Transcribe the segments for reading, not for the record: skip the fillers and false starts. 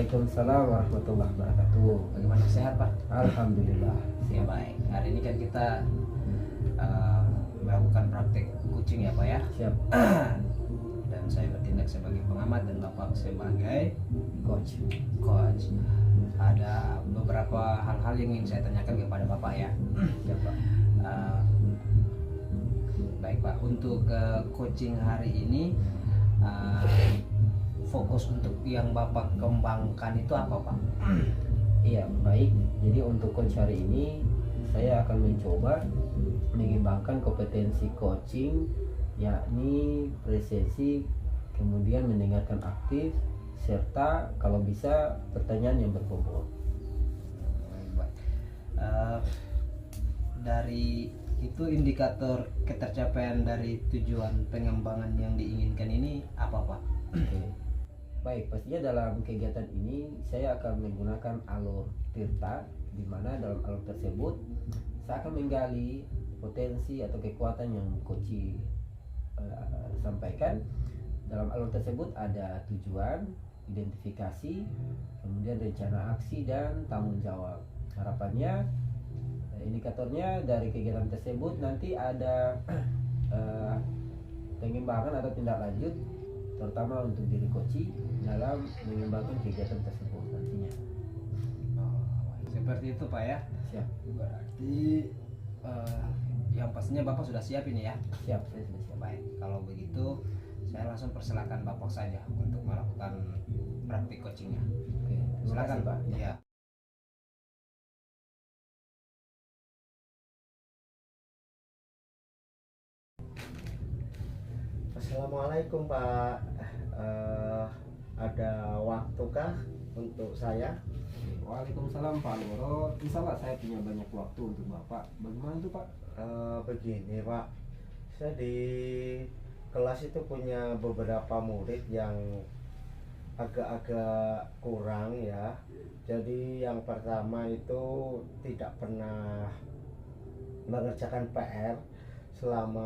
Waalaikumsalam warahmatullahi wabarakatuh. Bagaimana, sehat Pak? Alhamdulillah. Ya baik. Hari ini kan kita melakukan praktek kucing ya Pak ya. Siap. Dan saya bertindak sebagai pengamat dan Bapak sebagai Coach. coach. Ada beberapa hal-hal yang ingin saya tanyakan kepada Bapak ya. Siap, Pak. Baik Pak, untuk coaching hari ini fokus untuk yang Bapak kembangkan itu apa Pak? Iya, baik. Jadi untuk coach hari ini saya akan mencoba mengembangkan kompetensi coaching, yakni presensi, kemudian mendengarkan aktif, serta kalau bisa pertanyaan yang berbobot. Baik. Dari itu indikator ketercapaian dari tujuan pengembangan yang diinginkan ini apa Pak? Oke. Baik, pastinya dalam kegiatan ini saya akan menggunakan alur Tirta, di mana dalam alur tersebut saya akan menggali potensi atau kekuatan yang coach sampaikan. Dalam alur tersebut ada tujuan, identifikasi, kemudian rencana aksi dan tanggung jawab. Harapannya indikatornya dari kegiatan tersebut nanti ada pengembangan atau tindak lanjut, terutama untuk diri coach dalam mengembangkan kegiatan tersebut nantinya. Seperti itu Pak ya. Siap. Berarti yang pastinya Bapak sudah siap ini ya. Siap, saya sudah siap. Baik, kalau begitu saya langsung persilakan Bapak saja untuk melakukan praktik coachingnya. Oke, terima Silakan kasih, Pak. Ya. Assalamualaikum Pak. Ada waktukah untuk saya? Waalaikumsalam Pak Loro. Insya Allah saya punya banyak waktu untuk Bapak. Bagaimana itu Pak? Begini Pak, saya di kelas itu punya beberapa murid yang agak-agak kurang ya. Jadi yang pertama itu tidak pernah mengerjakan PR selama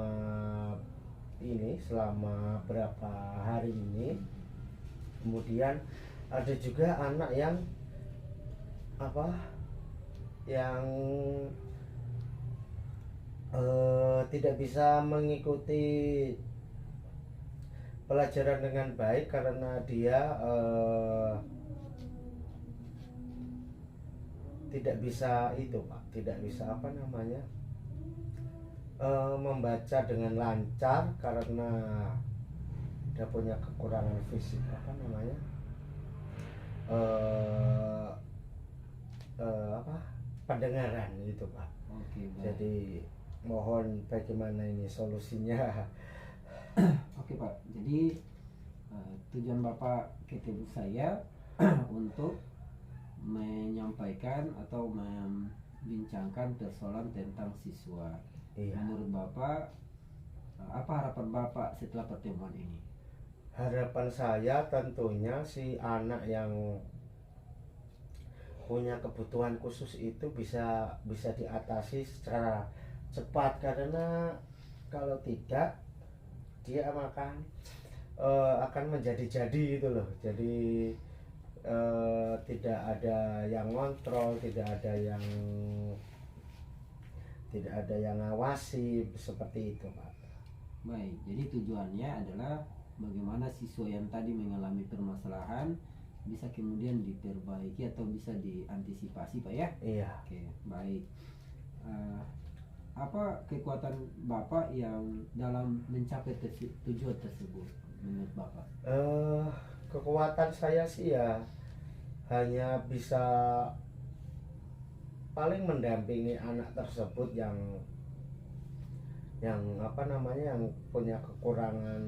berapa hari ini. Kemudian ada juga anak yang tidak bisa mengikuti pelajaran dengan baik karena dia tidak bisa membaca dengan lancar karena dia punya kekurangan fisik pendengaran gitu Pak. Oke, baik. Jadi mohon bagaimana ini solusinya. Oke Pak. Jadi tujuan Bapak ketemu saya untuk menyampaikan atau membincangkan persoalan tentang siswa. Iya. Menurut Bapak, apa harapan Bapak setelah pertemuan ini? Harapan saya tentunya si anak yang punya kebutuhan khusus itu bisa diatasi secara cepat, karena kalau tidak dia akan menjadi-jadi gitu loh. Jadi tidak ada yang ngontrol, tidak ada yang ngawasi, seperti itu Pak. Baik, jadi tujuannya adalah bagaimana siswa yang tadi mengalami permasalahan bisa kemudian diperbaiki atau bisa diantisipasi Pak ya? Iya. Oke, baik. Apa kekuatan Bapak yang dalam mencapai tujuan tersebut menurut Bapak? Kekuatan saya sih ya hanya bisa paling mendampingi anak tersebut yang punya kekurangan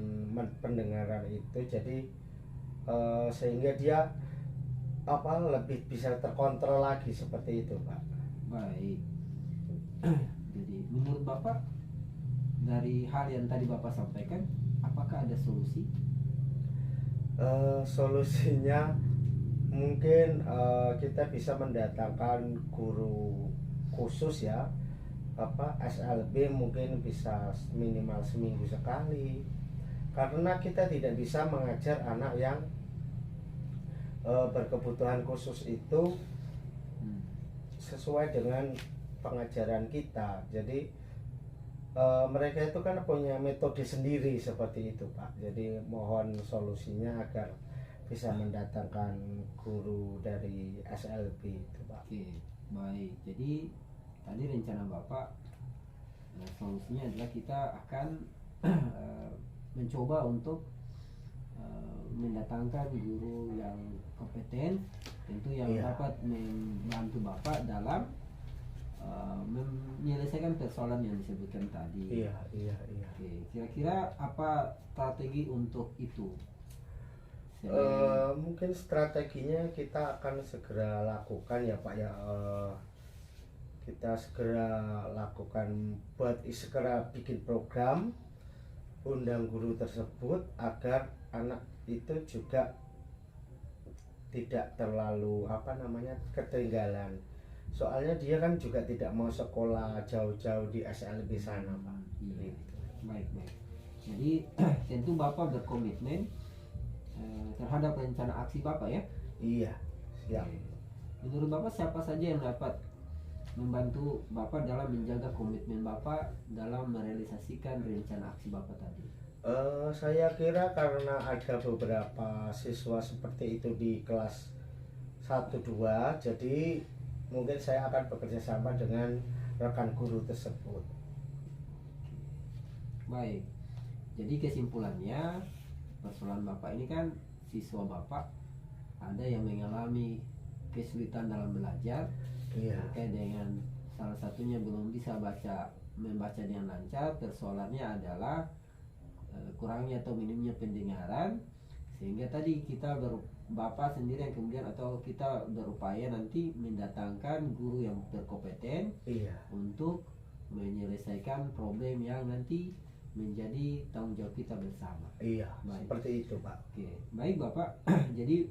pendengaran itu, jadi sehingga dia lebih bisa terkontrol lagi, seperti itu Pak. Baik. Jadi menurut Bapak dari hal yang tadi Bapak sampaikan, apakah ada solusi? Solusinya mungkin kita bisa mendatangkan guru khusus ya, SLB, mungkin bisa minimal seminggu sekali, karena kita tidak bisa mengajar anak yang berkebutuhan khusus itu sesuai dengan pengajaran kita. Jadi mereka itu kan punya metode sendiri seperti itu Pak. Jadi mohon solusinya agar bisa mendatangkan guru dari SLB itu Pak. Oke, baik. Jadi tadi rencana Bapak, solusinya adalah kita akan mencoba untuk mendatangkan guru yang kompeten, tentu yang dapat membantu Bapak dalam menyelesaikan persoalan yang disebutkan tadi. Iya. Oke, kira-kira apa strategi untuk itu? Mungkin strateginya kita akan segera lakukan ya Pak ya. Kita segera lakukan, segera bikin program, undang guru tersebut agar anak itu juga tidak terlalu ketinggalan. Soalnya dia kan juga tidak mau sekolah jauh-jauh di SLB sana Pak. Iya. Baik. Jadi tentu Bapak berkomitmen terhadap rencana aksi Bapak ya? Iya, siap. Menurut Bapak siapa saja yang dapat membantu Bapak dalam menjaga komitmen Bapak dalam merealisasikan rencana aksi Bapak tadi? Saya kira karena ada beberapa siswa seperti itu di kelas 1-2, jadi mungkin saya akan bekerja sama dengan rekan guru tersebut. Baik, jadi kesimpulannya persoalan Bapak ini kan siswa Bapak ada yang mengalami kesulitan dalam belajar, terkait dengan salah satunya belum bisa membaca dengan lancar. Persoalannya adalah kurangnya atau minimnya pendengaran, sehingga tadi Bapak sendiri yang kemudian atau kita berupaya nanti mendatangkan guru yang berkompeten untuk menyelesaikan problem yang nanti menjadi tanggung jawab kita bersama. Iya, seperti itu Pak. Oke, baik Bapak. Jadi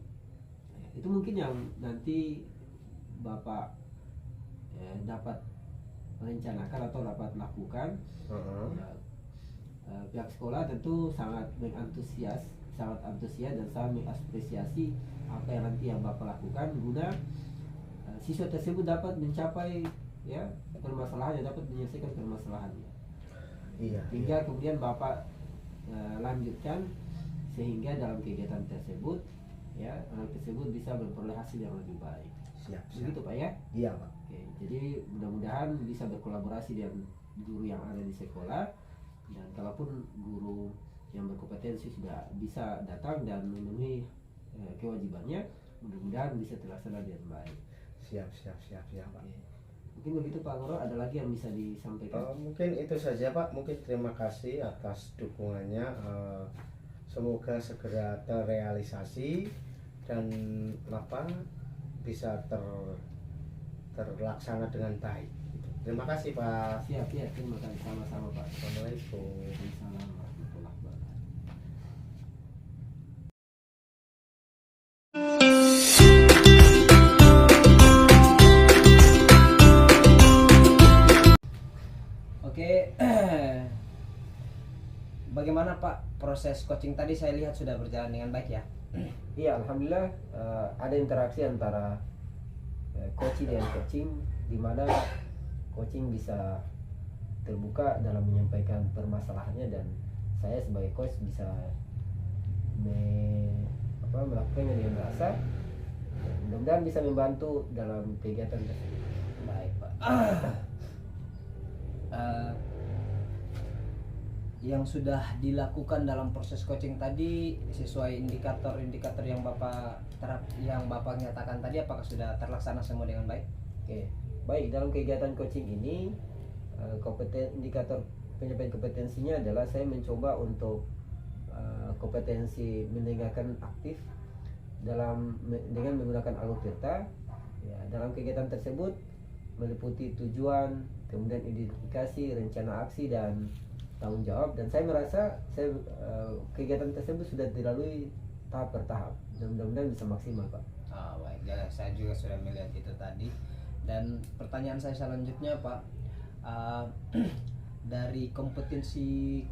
itu mungkin yang nanti Bapak dapat merencanakan atau dapat lakukan. Pihak sekolah tentu sangat antusias dan sangat mengapresiasi apa yang nanti yang Bapak lakukan guna siswa tersebut dapat mencapai permasalahannya, dapat menyelesaikan permasalahannya. Hingga kemudian Bapak lanjutkan sehingga dalam kegiatan tersebut anak tersebut bisa memperoleh hasil yang lebih baik. Siap. Begitu Pak ya? Iya Pak. Oke, jadi mudah-mudahan bisa berkolaborasi dengan guru yang ada di sekolah, dan kalaupun guru yang berkompetensi sudah bisa datang dan memenuhi kewajibannya, mudah-mudahan bisa terlaksana dengan baik. Siap Pak. Oke. Mungkin begitu Pak Ngoro, ada lagi yang bisa disampaikan? Mungkin itu saja Pak. Mungkin terima kasih atas dukungannya. Semoga segera terrealisasi dan bisa terlaksana dengan baik. Terima kasih Pak. Siap ya, terima kasih, sama-sama Pak. Assalamualaikum. Waalaikumsalam warahmatullahi wabarakatuh. Oke, bagaimana Pak proses coaching tadi? Saya lihat sudah berjalan dengan baik ya. Iya, alhamdulillah ada interaksi antara coaching dan coaching, di mana coaching bisa terbuka dalam menyampaikan permasalahannya, dan saya sebagai coach bisa melakukannya dengan rasa. Mudah-mudahan bisa membantu dalam kegiatan tersebut. Baik Pak. Yang sudah dilakukan dalam proses coaching tadi sesuai indikator-indikator yang Bapak nyatakan tadi, apakah sudah terlaksana semua dengan baik? Oke, baik. Dalam kegiatan coaching ini indikator penyampaian kompetensinya adalah saya mencoba untuk kompetensi mendengarkan aktif dengan menggunakan alutirta. Dalam kegiatan tersebut meliputi tujuan, kemudian identifikasi, rencana aksi, dan tanggung jawab. Dan saya merasa kegiatan tersebut sudah dilalui tahap per tahap, dan mudah-mudahan bisa maksimal Pak. Baik, ya, saya juga sudah melihat itu tadi. Dan pertanyaan saya selanjutnya Pak, dari kompetensi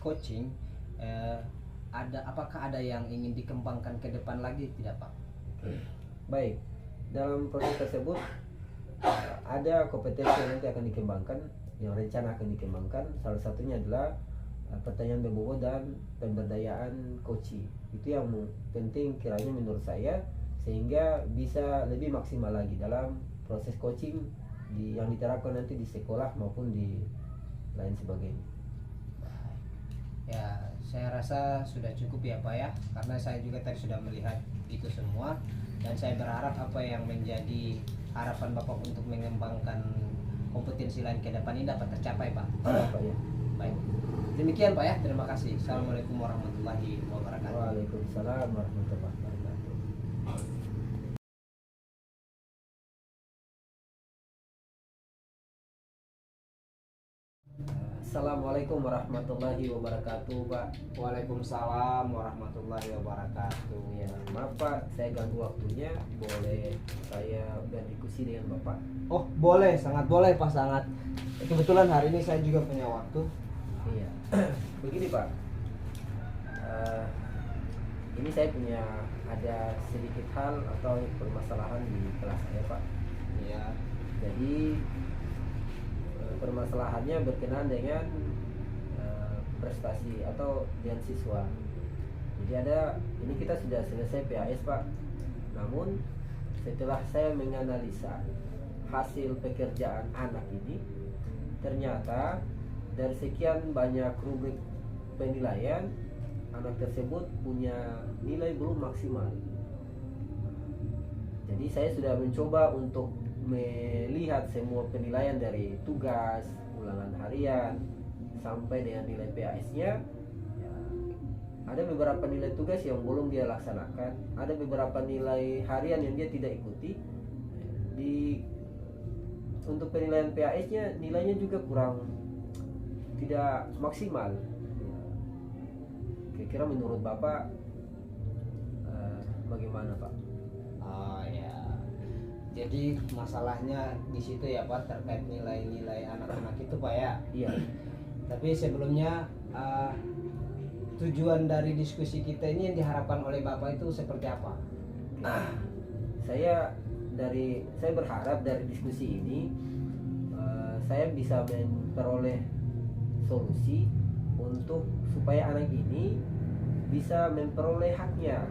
coaching apakah ada yang ingin dikembangkan ke depan lagi tidak Pak? Oke. Baik, dalam proses tersebut ada kompetensi yang nanti akan dikembangkan, yang rencana akan dikembangkan. Salah satunya adalah pertanyaan berbobot dan pemberdayaan coaching. Itu yang penting kiranya menurut saya, sehingga bisa lebih maksimal lagi dalam proses coaching yang diterapkan nanti di sekolah maupun di lain sebagainya. Ya, saya rasa sudah cukup ya Pak ya, karena saya juga tadi sudah melihat itu semua, dan saya berharap apa yang menjadi harapan Bapak untuk mengembangkan kompetensi lain ke depan ini dapat tercapai Pak. Apa ya? Baik, demikian Pak ya, terima kasih. Assalamualaikum warahmatullahi wabarakatuh. Waalaikumsalam warahmatullahi wabarakatuh. Assalamualaikum warahmatullahi wabarakatuh, Pak. Waalaikumsalam warahmatullahi wabarakatuh. Ya, maaf Pak, saya ganggu waktunya. Boleh saya berdiskusi dengan Bapak? Oh boleh, sangat boleh Pak, sangat. Kebetulan hari ini saya juga punya waktu. Iya. Begini Pak, ini saya punya ada sedikit hal atau permasalahan di kelas saya Pak. Iya. Jadi permasalahannya berkenaan dengan prestasi atau dengan siswa. Jadi ini kita sudah selesai PAS Pak. Namun setelah saya menganalisa hasil pekerjaan anak ini, ternyata dari sekian banyak rubrik penilaian, anak tersebut punya nilai belum maksimal. Jadi saya sudah mencoba untuk melihat semua penilaian dari tugas, ulangan harian, sampai dengan nilai PAS-nya. Ya, ada beberapa nilai tugas yang belum dia laksanakan, ada beberapa nilai harian yang dia tidak ikuti. Untuk penilaian PAS-nya nilainya juga kurang, tidak maksimal. Ya, kira-kira menurut Bapak bagaimana Pak? Oh ya. Jadi masalahnya di situ ya Pak, terkait nilai-nilai anak-anak itu Pak ya. Iya. Tapi sebelumnya tujuan dari diskusi kita ini yang diharapkan oleh Bapak itu seperti apa? Saya berharap dari diskusi ini saya bisa memperoleh solusi untuk supaya anak ini bisa memperoleh haknya,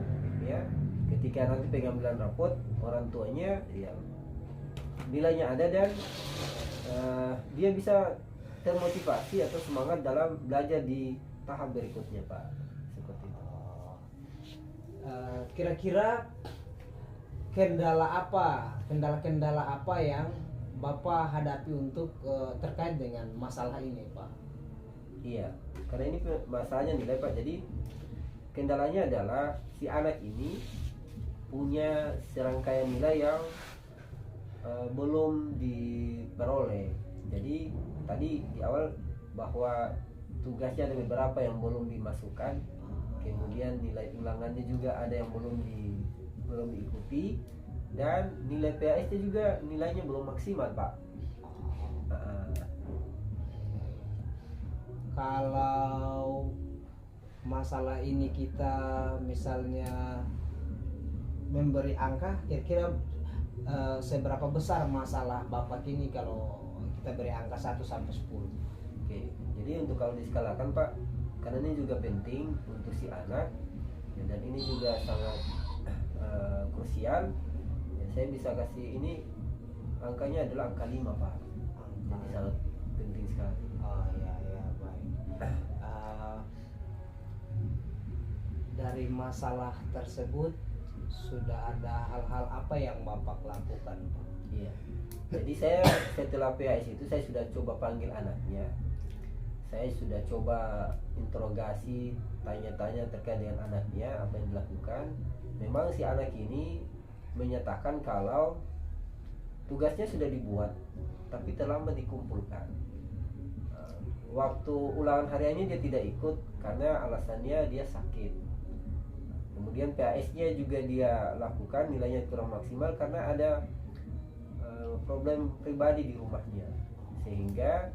ya. Ketika nanti pengambilan rapot, orang tuanya ya nilainya ada dan dia bisa termotivasi atau semangat dalam belajar di tahap berikutnya Pak, seperti itu. Kira-kira kendala-kendala apa yang Bapak hadapi untuk terkait dengan masalah ini Pak? Iya, karena ini masalahnya nilai Pak. Jadi kendalanya adalah si anak ini punya serangkaian nilai yang belum diperoleh. Jadi tadi di awal bahwa tugasnya ada beberapa yang belum dimasukkan, kemudian nilai ulangannya juga ada yang belum diikuti, dan nilai PAS-nya juga nilainya belum maksimal Pak. Kalau masalah ini kita misalnya memberi angka, kira-kira seberapa besar masalah Bapak ini kalau kita beri angka 1 sampai 10? Oke, jadi untuk kalau diskalakan Pak, karena ini juga penting untuk si anak ya, dan ini juga sangat krusial ya, saya bisa kasih ini angkanya adalah angka 5 Pak. Jadi sangat penting sekali. Oh ya baik. Dari masalah tersebut sudah ada hal-hal apa yang Bapak lakukan Pak? Iya. Jadi saya setelah PAS itu saya sudah coba panggil anaknya. Saya sudah coba interogasi, tanya-tanya terkait dengan anaknya, apa yang dilakukan. Memang si anak ini menyatakan kalau tugasnya sudah dibuat, tapi terlambat dikumpulkan. Waktu ulangan hariannya dia tidak ikut karena alasannya dia sakit. Kemudian PAS-nya juga dia lakukan, nilainya kurang maksimal karena ada problem pribadi di rumahnya, sehingga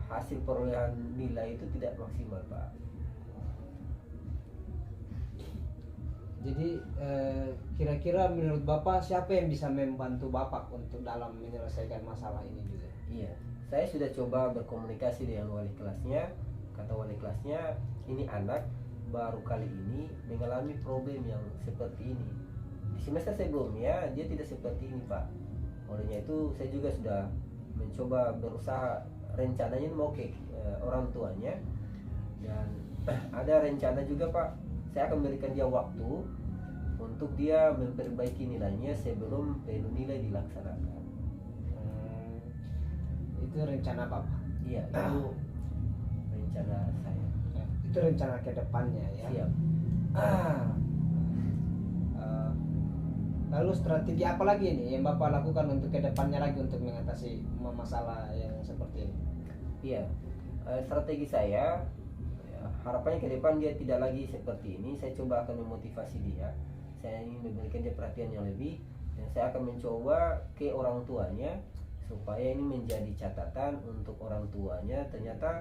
hasil perolehan nilai itu tidak maksimal Pak. Jadi kira-kira menurut Bapak siapa yang bisa membantu Bapak untuk dalam menyelesaikan masalah ini juga? Iya, saya sudah coba berkomunikasi dengan wali kelasnya. Kata wali kelasnya, ini anak baru kali ini mengalami problem yang seperti ini. Di semester sebelumnya dia tidak seperti ini, Pak. Olehnya itu saya juga sudah mencoba berusaha, rencananya mau ke orang tuanya, dan ada rencana juga, Pak. Saya akan berikan dia waktu untuk dia memperbaiki nilainya sebelum PNU nilai dilaksanakan. Itu rencana Bapak. Iya, itu rencana saya. Itu rencana ke depannya ya. Siap. Lalu strategi apa lagi nih yang Bapak lakukan untuk ke depannya lagi untuk mengatasi masalah yang seperti ini? Iya, strategi saya, harapannya ke depan dia tidak lagi seperti ini. Saya coba akan memotivasi dia. Saya ingin memberikan dia perhatian yang lebih, dan saya akan mencoba ke orang tuanya supaya ini menjadi catatan untuk orang tuanya, ternyata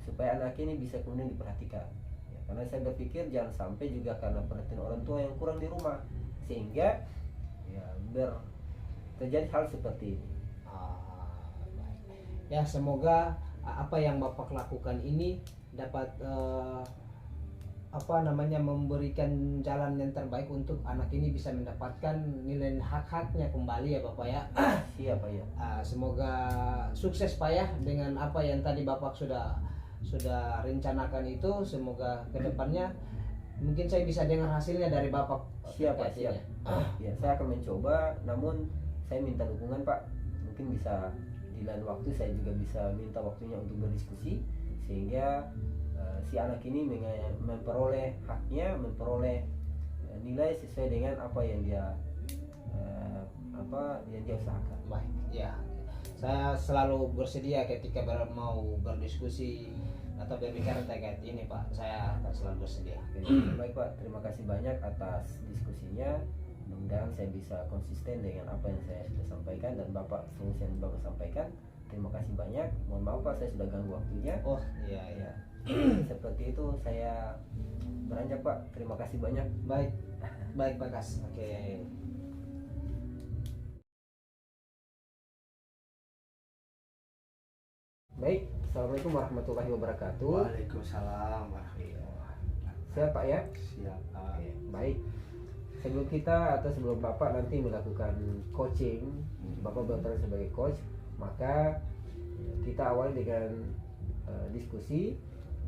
supaya anak ini bisa kemudian diperhatikan. Ya, karena saya berpikir jangan sampai juga karena perhatian orang tua yang kurang di rumah sehingga ya terjadi hal seperti ini. Ya, semoga apa yang Bapak lakukan ini dapat memberikan jalan yang terbaik untuk anak ini bisa mendapatkan nilai hak-haknya kembali ya Bapak ya. Siap, Pak ya. Semoga sukses Pak ya dengan apa yang tadi Bapak sudah rencanakan itu. Semoga kedepannya mungkin saya bisa dengar hasilnya dari Bapak. Siap, Pak, siap. Ya, saya akan mencoba, namun saya minta dukungan, Pak. Mungkin bisa di lain waktu saya juga bisa minta waktunya untuk berdiskusi sehingga si anak ini memperoleh haknya, memperoleh nilai sesuai dengan apa yang dia usahakan. Baik, ya. Saya selalu bersedia ketika mau berdiskusi atau berbicara terkait ini Pak. Saya akan selalu bersedia. Baik Pak, terima kasih banyak atas diskusinya. Mudah-mudahan saya bisa konsisten dengan apa yang saya sudah sampaikan dan Bapak solusi yang Bapak sampaikan. Terima kasih banyak. Mohon maaf Pak, saya sudah ganggu waktunya. Oh iya iya. Seperti itu saya beranjak Pak. Terima kasih banyak. Baik, baik Pak Kas. Oke. Baik, assalamualaikum warahmatullahi wabarakatuh. Waalaikumsalam warahmatullahi wabarakatuh. Siap Pak ya? Siap. Oke, baik. Sebelum kita atau sebelum Bapak nanti melakukan coaching, Bapak berperan sebagai coach, maka kita awali dengan diskusi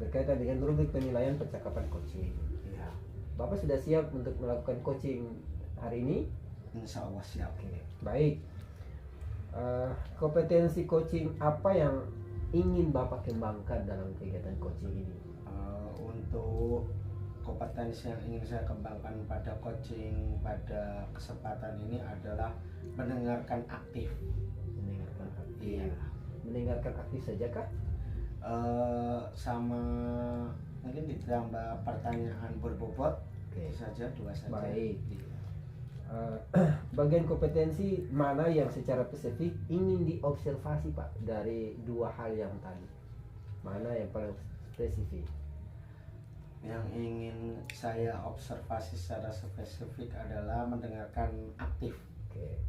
berkaitan dengan rubrik penilaian percakapan coaching. Iya. Bapak sudah siap untuk melakukan coaching hari ini? Insya Allah siap. Oke, baik. Kompetensi coaching apa yang ingin Bapak kembangkan dalam kegiatan coaching ini? Untuk kompetensi yang ingin saya kembangkan pada coaching pada kesempatan ini adalah mendengarkan aktif. Mendengarkan aktif. Iya. Mendengarkan aktif saja kah? Sama mungkin ditambah pertanyaan berbobot. Oke. Saja, dua saja. Baik. Iya. Bagian kompetensi mana yang secara spesifik ingin diobservasi Pak dari dua hal yang tadi? Mana yang paling spesifik? Yang ingin saya observasi secara spesifik adalah mendengarkan aktif. Oke,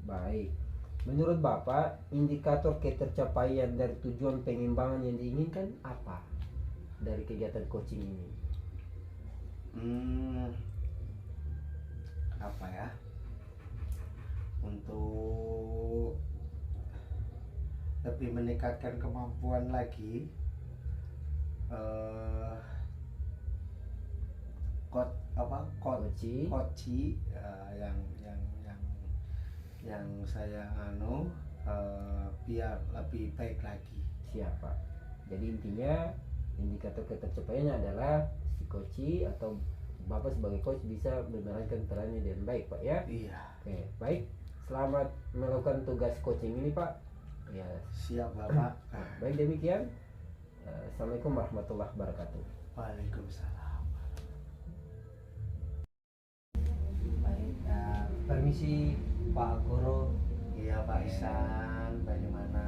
baik. Menurut Bapak, indikator ketercapaian dari tujuan pengembangan yang diinginkan apa dari kegiatan coaching ini? Apa ya? Untuk lebih meningkatkan kemampuan lagi, Coaching. yang saya biar lebih baik lagi. Siapa? Jadi intinya indikator ketercapaiannya adalah si coach atau Bapak sebagai coach bisa memerankan perannya dengan baik Pak ya. Iya. Oke, baik. Selamat melakukan tugas coaching ini Pak. Ya. Siap Bapak. Baik demikian. Assalamualaikum warahmatullahi wabarakatuh. Waalaikumsalam. Baik, permisi Pak Guru. Iya Pak Isan, bagaimana?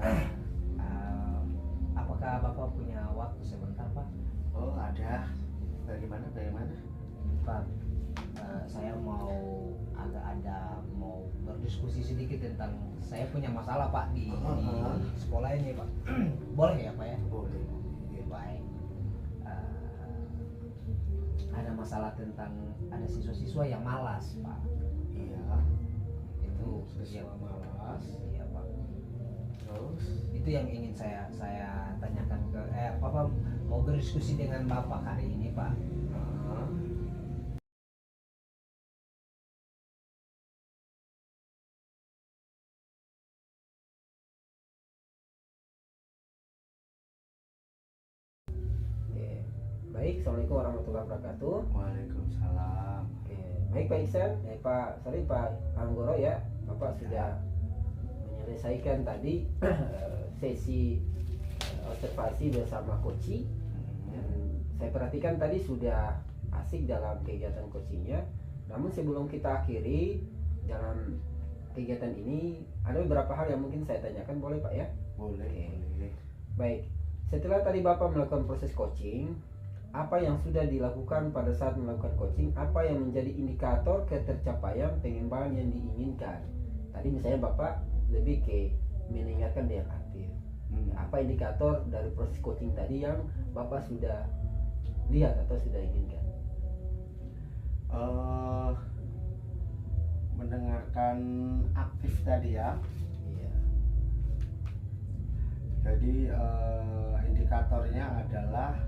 Apakah Bapak punya waktu sebentar Pak? Oh ada. Bagaimana? Pak, berdiskusi sedikit tentang saya punya masalah Pak di sekolah ini Pak. Boleh ya Pak ya? Boleh. Baik. Ada masalah tentang ada siswa-siswa yang malas Pak. Iya. Itu Siswa malas. Iya Pak. Terus Itu yang ingin saya tanyakan ke Bapak, mau berdiskusi dengan Bapak hari ini Pak. Oke. Baik, assalamualaikum warahmatullahi wabarakatuh. Waalaikumsalam. Oke, baik Pak Iksan, Pak Anggoro ya, Bapak sudah menyelesaikan tadi sesi observasi bersama Koci. Dan saya perhatikan tadi sudah asik dalam kegiatan coachingnya. Namun sebelum kita akhiri dalam kegiatan ini, ada beberapa hal yang mungkin saya tanyakan, boleh Pak ya? Boleh. Oke. Boleh. Baik, setelah tadi Bapak melakukan proses coaching, apa yang sudah dilakukan pada saat melakukan coaching, apa yang menjadi indikator ketercapaian pengembangan yang diinginkan? Tadi misalnya Bapak lebih ke mendengarkan dia yang aktif. Apa indikator dari proses coaching tadi yang Bapak sudah lihat atau sudah inginkan? Mendengarkan aktif tadi ya. Iya. Jadi indikatornya adalah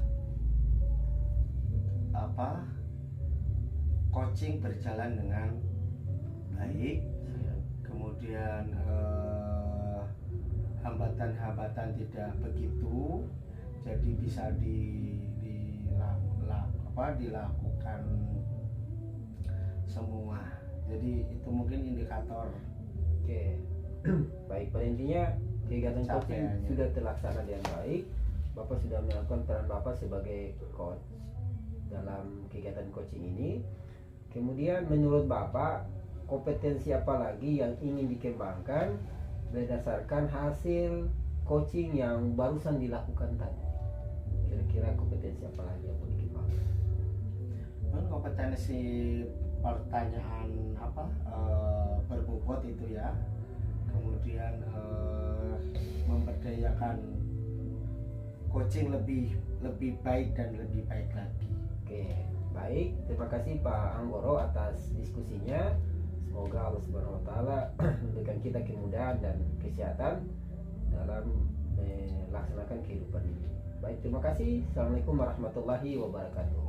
apa? Coaching berjalan dengan baik, kemudian hambatan-hambatan tidak begitu, jadi bisa dilakukan semua. Jadi itu mungkin indikator. Oke. Baik, pada intinya kegiatan coaching Capaiannya. sudah terlaksana dengan baik. Bapak sudah melakukan peran Bapak sebagai coach dalam kegiatan coaching ini. Kemudian menurut Bapak, kompetensi apa lagi yang ingin dikembangkan berdasarkan hasil coaching yang barusan dilakukan tadi? Kira-kira kompetensi apa lagi yang mau dikembangkan? Kompetensi pertanyaan berbobot itu ya, kemudian memberdayakan coaching lebih baik dan lebih baik lagi. Oke, baik. Terima kasih Pak Anggoro atas diskusinya. Semoga Allah Subhanahu wa taala memberikan kita kemudahan dan kesehatan dalam melaksanakan kehidupan ini. Baik, terima kasih. Assalamualaikum warahmatullahi wabarakatuh.